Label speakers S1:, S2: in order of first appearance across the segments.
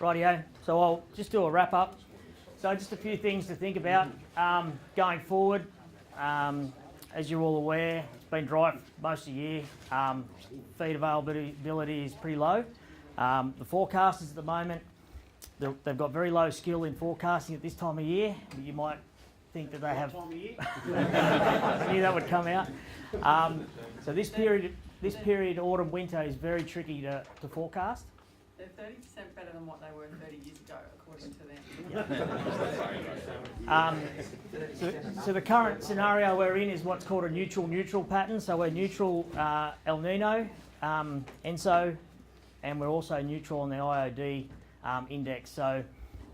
S1: Rightio, so I'll just do a wrap up. So just a few things to think about going forward. As you're all aware, it's been dry most of the year. Feed availability is pretty low. The forecasters at the moment, they've got very low skill in forecasting at this time of year. You might think that they have. I knew that would come out. So this period, autumn, winter, is very tricky to forecast.
S2: They're 30% better than what they were 30 years ago, according to them.
S1: So the current scenario we're in is what's called a neutral pattern. So we're neutral El Nino, ENSO, and we're also neutral on the IOD index. So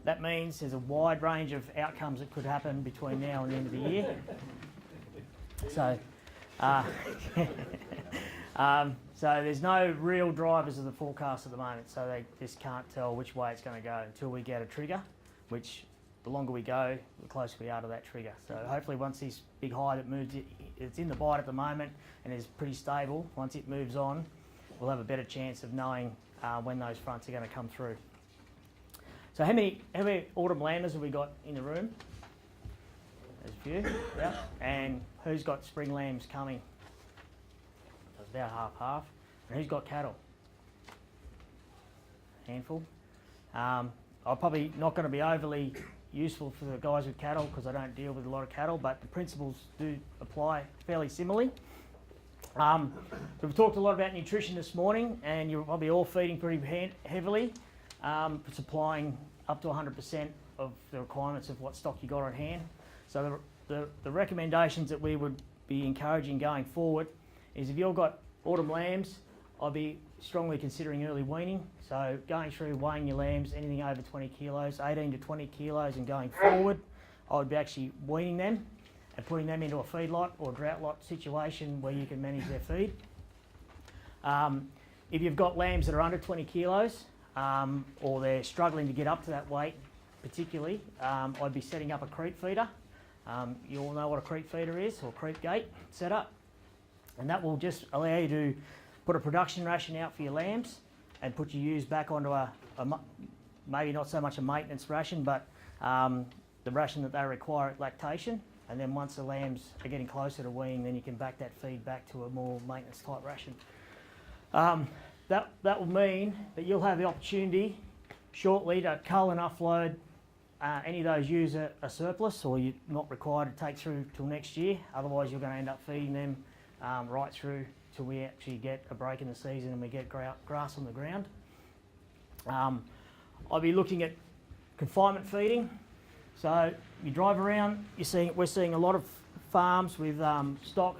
S1: that means there's a wide range of outcomes that could happen between now and the end of the year. So, so there's no real drivers of the forecast at the moment, so they just can't tell which way it's going to go until we get a trigger, which the longer we go, the closer we are to that trigger. So hopefully once this big high that moves, it's in the bite at the moment and is pretty stable, once it moves on, we'll have a better chance of knowing when those fronts are going to come through. So how many autumn lambers have we got in the room? There's a few, yeah. And who's got spring lambs coming? It's about half-half. And who's got cattle? Handful. I'm probably not going to be overly useful for the guys with cattle because I don't deal with a lot of cattle, but the principles do apply fairly similarly. So we've talked a lot about nutrition this morning, and you're probably all feeding pretty heavily, supplying up to 100% of the requirements of what stock you got on hand. So the recommendations that we would be encouraging going forward is if you've got autumn lambs, I'd be strongly considering early weaning. So going through weighing your lambs, anything over 20 kilos, 18 to 20 kilos, and going forward, I would be actually weaning them and putting them into a feedlot or drought lot situation where you can manage their feed. If you've got lambs that are under 20 kilos or they're struggling to get up to that weight, particularly, I'd be setting up a creep feeder. You all know what a creep feeder is, or creep gate setup, and that will just allow you to put a production ration out for your lambs and put your ewes back onto a maybe not so much a maintenance ration, but the ration that they require at lactation. And then once the lambs are getting closer to weaning, then you can back that feed back to a more maintenance type ration. That will mean that you'll have the opportunity shortly to cull and offload any of those ewes are surplus, or you're not required to take through till next year. Otherwise, you're going to end up feeding them right through till we actually get a break in the season and we get grass on the ground. I'll be looking at confinement feeding. So you drive around, we're seeing a lot of farms with stock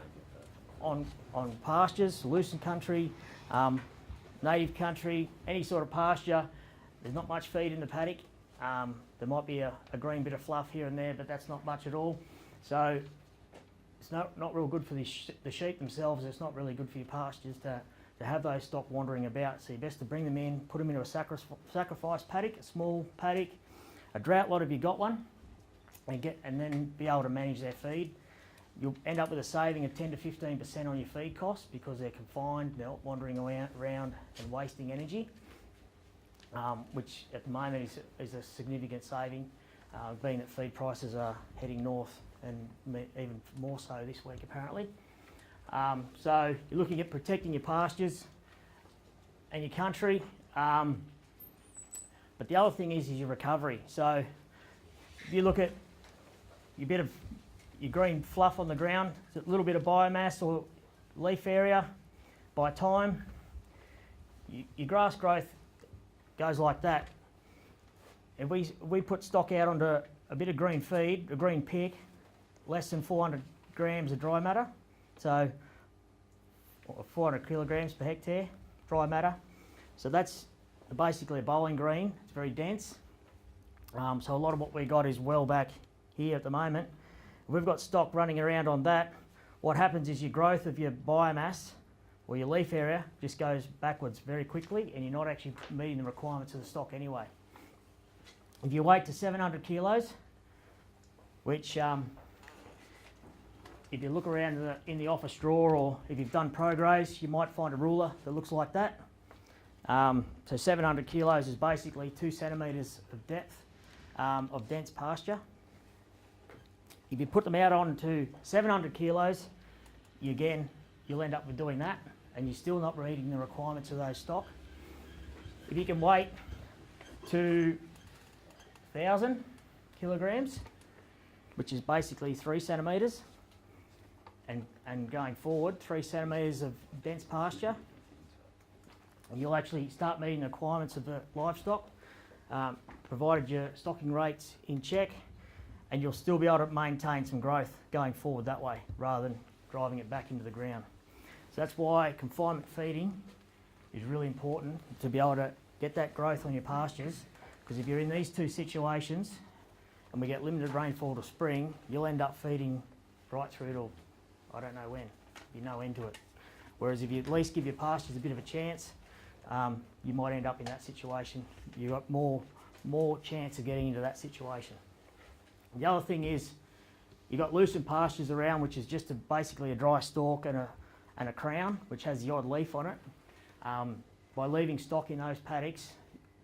S1: on pastures, lucent country, native country, any sort of pasture. There's not much feed in the paddock. There might be a green bit of fluff here and there, but that's not much at all. So it's not real good for the sheep themselves. It's not really good for your pastures to have those stock wandering about. So you're best to bring them in, put them into a sacrifice paddock, a small paddock, a drought lot if you got one, and then be able to manage their feed. You'll end up with a saving of 10 to 15% on your feed costs because they're confined, they're not wandering around and wasting energy. Which at the moment is a significant saving, being that feed prices are heading north and even more so this week apparently. So you're looking at protecting your pastures and your country, but the other thing is your recovery. So if you look at your green fluff on the ground, a little bit of biomass or leaf area, by time your grass growth goes like that. If we put stock out onto a bit of green feed, a green pick, less than 400 grams of dry matter, so 400 kilograms per hectare dry matter. So that's basically a bowling green. It's very dense. So a lot of what we got is well back here at the moment. If we've got stock running around on that, what happens is your growth of your biomass or your leaf area just goes backwards very quickly, and you're not actually meeting the requirements of the stock anyway. If you wait to 700 kilos, which if you look around in the office drawer, or if you've done ProGraze, you might find a ruler that looks like that. So 700 kilos is basically 2 centimetres of depth of dense pasture. If you put them out onto 700 kilos, you'll end up with doing that, and you're still not meeting the requirements of those stock. If you can wait to 1,000 kilograms, which is basically 3 centimetres, and going forward 3 centimetres of dense pasture, you'll actually start meeting the requirements of the livestock, provided your stocking rates in check, and you'll still be able to maintain some growth going forward that way, rather than driving it back into the ground. So that's why confinement feeding is really important, to be able to get that growth on your pastures, because if you're in these two situations and we get limited rainfall to spring, you'll end up feeding right through till I don't know when. There'll be no end to it. Whereas if you at least give your pastures a bit of a chance, you might end up in that situation. You've got more chance of getting into that situation. The other thing is, you've got loosened pastures around, which is just basically a dry stalk and a crown, which has the odd leaf on it. By leaving stock in those paddocks,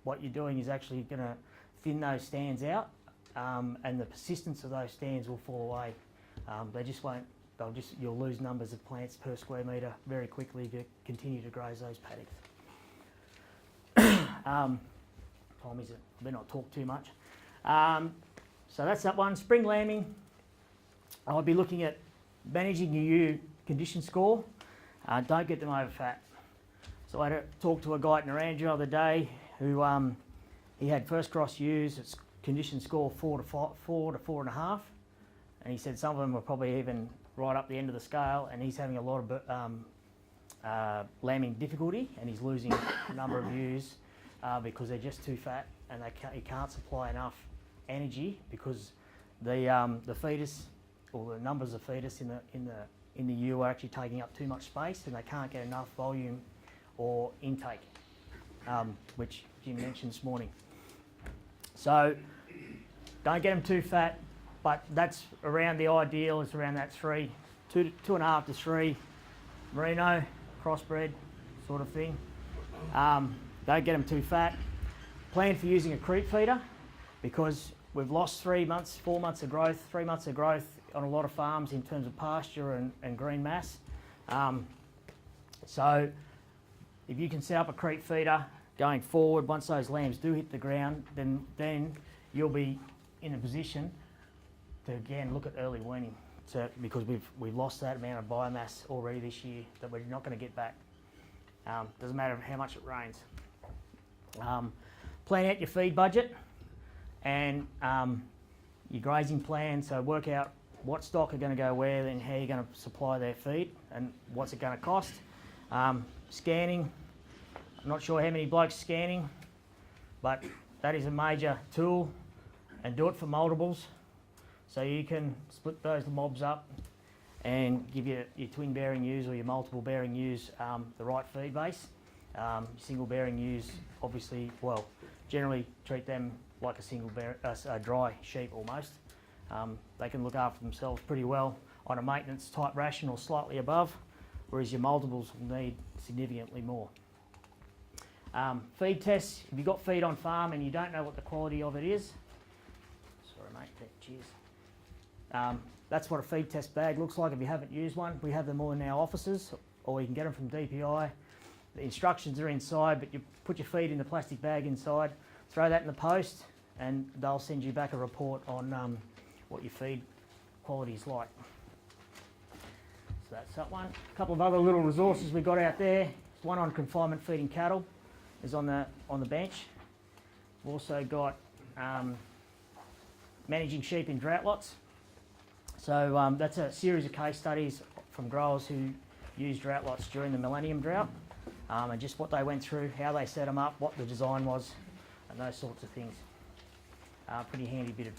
S1: what you're doing is actually going to thin those stands out, and the persistence of those stands will fall away. They just won't. You'll lose numbers of plants per square metre very quickly if you continue to graze those paddocks. Time is it? I better not talk too much. So that's that one. Spring lambing. I'll be looking at managing your ewe condition score. Don't get them over fat. So I had a talk to a guy at Narangba the other day who he had first cross ewes. Its condition score 4 to 4.5, and he said some of them were probably even right up the end of the scale, and he's having a lot of lambing difficulty, and he's losing a number of ewes because they're just too fat, and he can't supply enough energy because the fetus, or the numbers of fetus in the ewe are actually taking up too much space, and they can't get enough volume or intake, which Jim mentioned this morning. So don't get them too fat, but that's around the ideal. It's around that 2.5 to 3 merino crossbred sort of thing. Don't get them too fat. Plan for using a creep feeder, because we've lost 4 months of growth, 3 months of growth on a lot of farms in terms of pasture and green mass. So if you can set up a creep feeder going forward, once those lambs do hit the ground, then you'll be in a position to again look at early weaning, because we've lost that amount of biomass already this year that we're not going to get back. Doesn't matter how much it rains. Plan out your feed budget and your grazing plan. So work out what stock are going to go where, and how you're going to supply their feed, and what's it going to cost. Scanning. I'm not sure how many blokes scanning, but that is a major tool, and do it for multiples. So you can split those mobs up and give your twin bearing ewes or your multiple bearing ewes the right feed base. Single bearing ewes, obviously, well, generally treat them like a dry sheep almost. They can look after themselves pretty well on a maintenance type ration or slightly above, whereas your multiples will need significantly more. Feed tests. If you've got feed on farm and you don't know what the quality of it is, sorry mate, cheers. That's what a feed test bag looks like if you haven't used one. We have them all in our offices, or you can get them from DPI. The instructions are inside, but you put your feed in the plastic bag inside, throw that in the post, and they'll send you back a report on what your feed quality is like. So that's that one. A couple of other little resources we got out there. One on confinement feeding cattle is on the bench. We've also got managing sheep in drought lots. So that's a series of case studies from growers who used drought lots during the millennium drought, and just what they went through, how they set them up, what the design was, and those sorts of things. Pretty handy bit of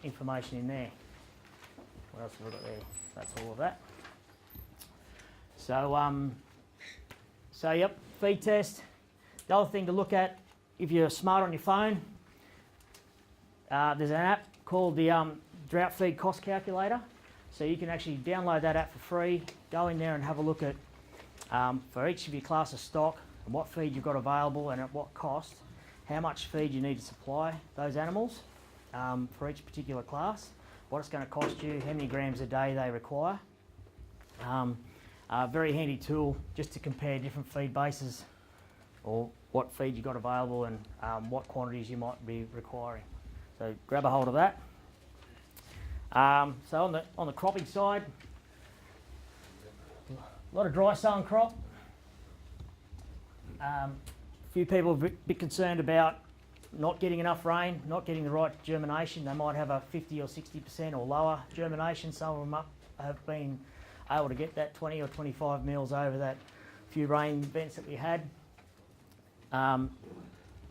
S1: information in there. What else have we got there? That's all of that. So yep, feed test. The other thing to look at, if you're smart on your phone, there's an app called the Drought Feed Cost Calculator. So you can actually download that app for free, go in there and have a look at, for each of your class of stock, and what feed you've got available and at what cost, how much feed you need to supply those animals for each particular class, what it's going to cost you, how many grams a day they require. A very handy tool just to compare different feed bases or what feed you've got available and what quantities you might be requiring. So grab a hold of that. So on the cropping side, a lot of dry sowing crop. A few people are a bit concerned about not getting enough rain, not getting the right germination. They might have a 50 or 60% or lower germination. Some of them have been able to get that 20 or 25 mils over that few rain events that we had.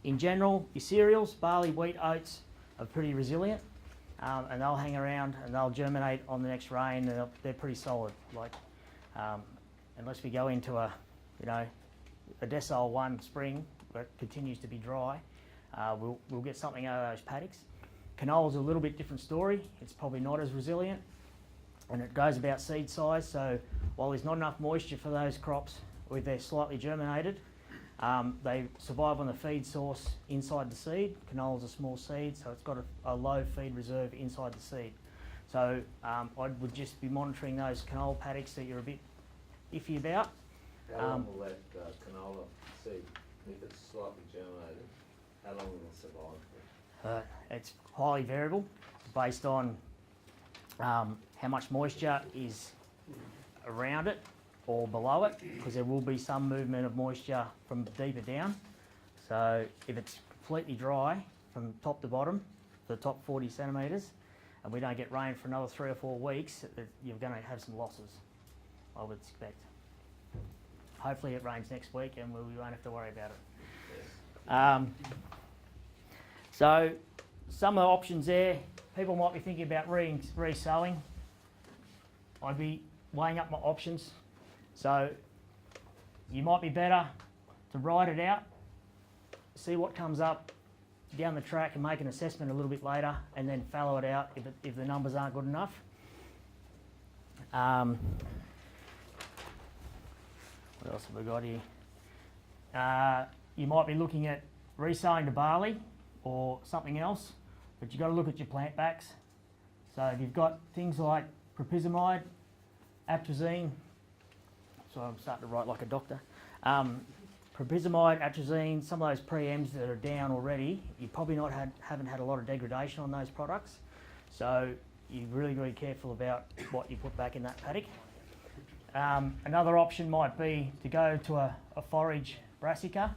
S1: In general, your cereals, barley, wheat, oats are pretty resilient, and they'll hang around and they'll germinate on the next rain. And they're pretty solid. Like unless we go into a decile 1 spring that continues to be dry, we'll get something out of those paddocks. Canola's a little bit different story. It's probably not as resilient, and it goes about seed size. So while there's not enough moisture for those crops, or if they're slightly germinated, they survive on the feed source inside the seed. Canola's a small seed, so it's got a low feed reserve inside the seed. So I would just be monitoring those canola paddocks that you're a bit iffy about.
S3: How long will that canola seed, if it's slightly germinated, how long will it survive for?
S1: It's highly variable based on how much moisture is around it or below it, because there will be some movement of moisture from deeper down. So if it's completely dry from top to bottom, the top 40 centimetres, and we don't get rain for another 3 or 4 weeks, you're going to have some losses, I would expect. Hopefully it rains next week and we won't have to worry about it. So some of the options there, people might be thinking about re-sowing. I'd be weighing up my options. So you might be better to ride it out, see what comes up down the track and make an assessment a little bit later, and then fallow it out if the numbers aren't good enough. What else have we got here? You might be looking at re-sowing to barley or something else, but you've got to look at your plant backs. So if you've got things like propizamide, atrazine, so I'm starting to write like a doctor. Propizamide, atrazine, some of those pre-Ms that are down already, you probably haven't had a lot of degradation on those products. So you're really, really careful about what you put back in that paddock. Another option might be to go to a forage brassica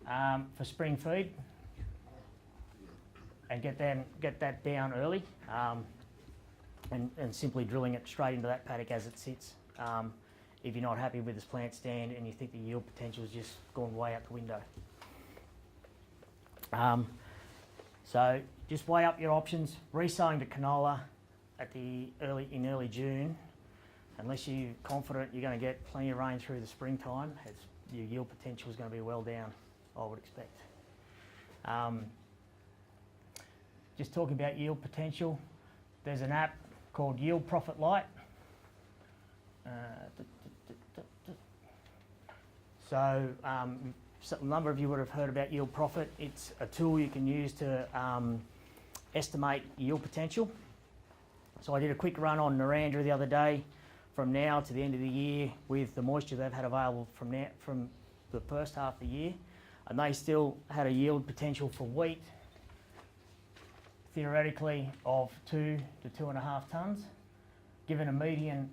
S1: for spring feed and get that down early, and simply drilling it straight into that paddock as it sits. If you're not happy with this plant stand and you think the yield potential has just gone way out the window. So just weigh up your options. Re-sowing to canola in early June, unless you're confident you're going to get plenty of rain through the springtime, your yield potential is going to be well down, I would expect. Just talking about yield potential, there's an app called Yield Profit Lite. So a number of you would have heard about Yield Profit. It's a tool you can use to estimate yield potential. So I did a quick run on Narrandera the other day, from now to the end of the year, with the moisture they've had available from the first half of the year, and they still had a yield potential for wheat, theoretically, of 2 to 2.5 tonnes, given a median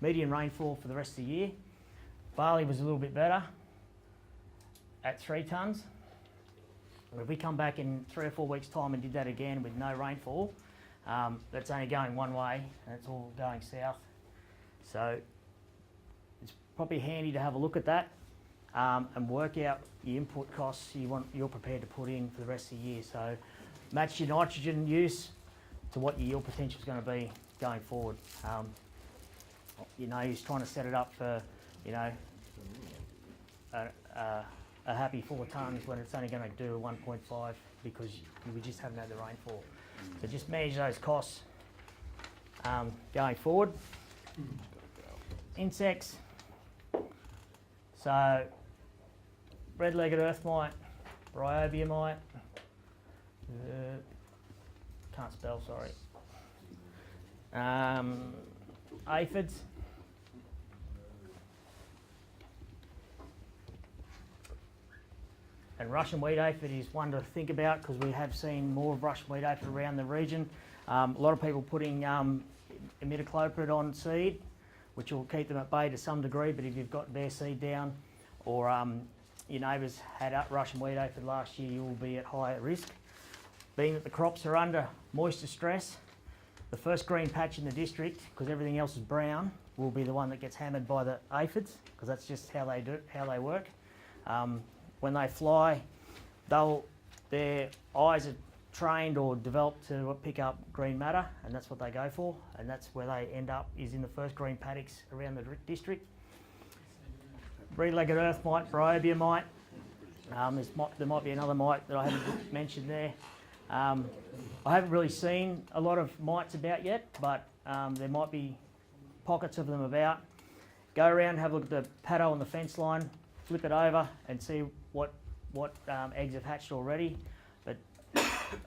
S1: median rainfall for the rest of the year. Barley was a little bit better at 3 tonnes. And if we come back in 3 or 4 weeks' time and did that again with no rainfall, that's only going one way, and it's all going south. So it's probably handy to have a look at that and work out the input costs you're prepared to put in for the rest of the year. So match your nitrogen use to what your yield potential is going to be going forward. You're trying to set it up for, a happy 4 tonnes when it's only going to do 1.5 because we just haven't had the rainfall. So just manage those costs going forward. Insects, So, red-legged earth mite, bryobia mite, can't spell, sorry. Aphids. And Russian wheat aphid is one to think about because we have seen more of Russian wheat aphid around the region. A lot of people putting imidacloprid on seed, which will keep them at bay to some degree, but if you've got bare seed down or your neighbours had Russian wheat aphid last year, you will be at higher risk. Being that the crops are under moisture stress, the first green patch in the district, because everything else is brown, will be the one that gets hammered by the aphids, because that's just how they work. When they fly, their eyes are trained or developed to pick up green matter, and that's what they go for, and that's where they end up, is in the first green paddocks around the district. Red-legged earth mite, bryobia mite. There might be another mite that I haven't mentioned there. I haven't really seen a lot of mites about yet, but there might be pockets of them about. Go around, have a look at the paddock on the fence line, flip it over and see what eggs have hatched already. But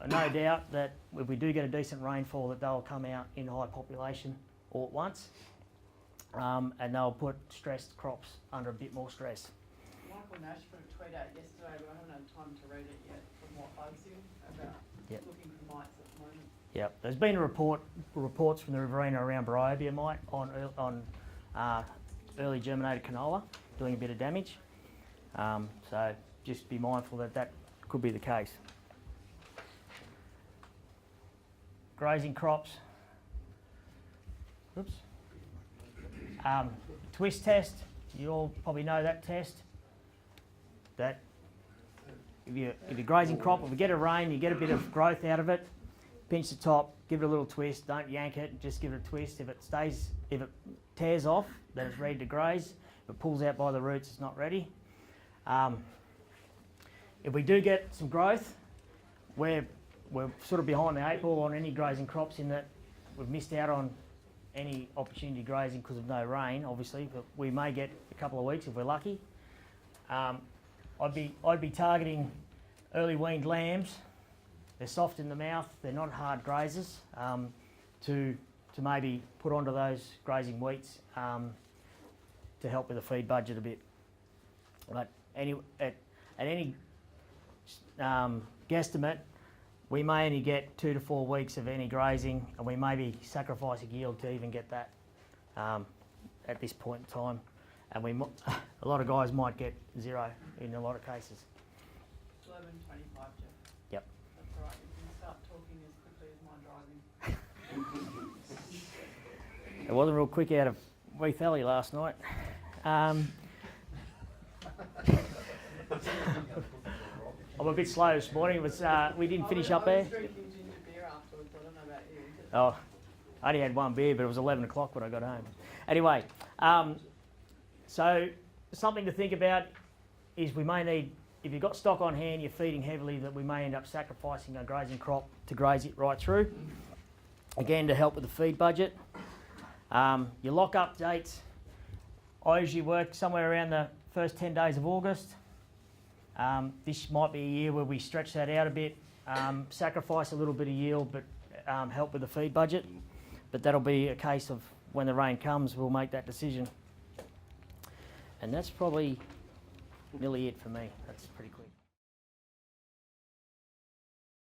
S1: no doubt that if we do get a decent rainfall, that they'll come out in high population all at once, and they'll put stressed crops under a bit more stress.
S2: Michael Nash put a tweet out yesterday, but I haven't had time to read it yet, from what bugs him about looking for mites at the moment.
S1: Yep, there's been reports from the Riverina around bryobia mite on early germinated canola doing a bit of damage. So just be mindful that that could be the case. Grazing crops. Oops. Twist test. You all probably know that test. That if you're grazing crop, if we get a rain, you get a bit of growth out of it. Pinch the top, give it a little twist. Don't yank it. Just give it a twist. If it tears off, then it's ready to graze. If it pulls out by the roots, it's not ready. If we do get some growth, we're sort of behind the eight ball on any grazing crops in that we've missed out on any opportunity grazing because of no rain, obviously, but we may get a couple of weeks if we're lucky. I'd be targeting early weaned lambs. They're soft in the mouth, they're not hard grazers, to maybe put onto those grazing wheats to help with the feed budget a bit. But at any guesstimate, we may only get 2 to 4 weeks of any grazing, and we may be sacrificing yield to even get that at this point in time. And a lot of guys might get 0 in a lot of cases.
S2: 11:25, Geoff.
S1: Yep.
S2: That's all right. You can start talking as quickly as my driving.
S1: It wasn't real quick out of Weath Valley last night. I'm a bit slow this morning. It was, we didn't finish up there.
S2: I was drinking ginger beer afterwards. I don't know about you.
S1: Oh, I only had one beer, but it was 11 o'clock when I got home. Anyway, so something to think about is we may need, if you've got stock on hand, you're feeding heavily, that we may end up sacrificing a grazing crop to graze it right through. Again, to help with the feed budget. Your lock-up dates, I usually work somewhere around the first 10 days of August. This might be a year where we stretch that out a bit, sacrifice a little bit of yield, but help with the feed budget. But that'll be a case of when the rain comes, we'll make that decision. And that's probably nearly it for me. That's pretty quick.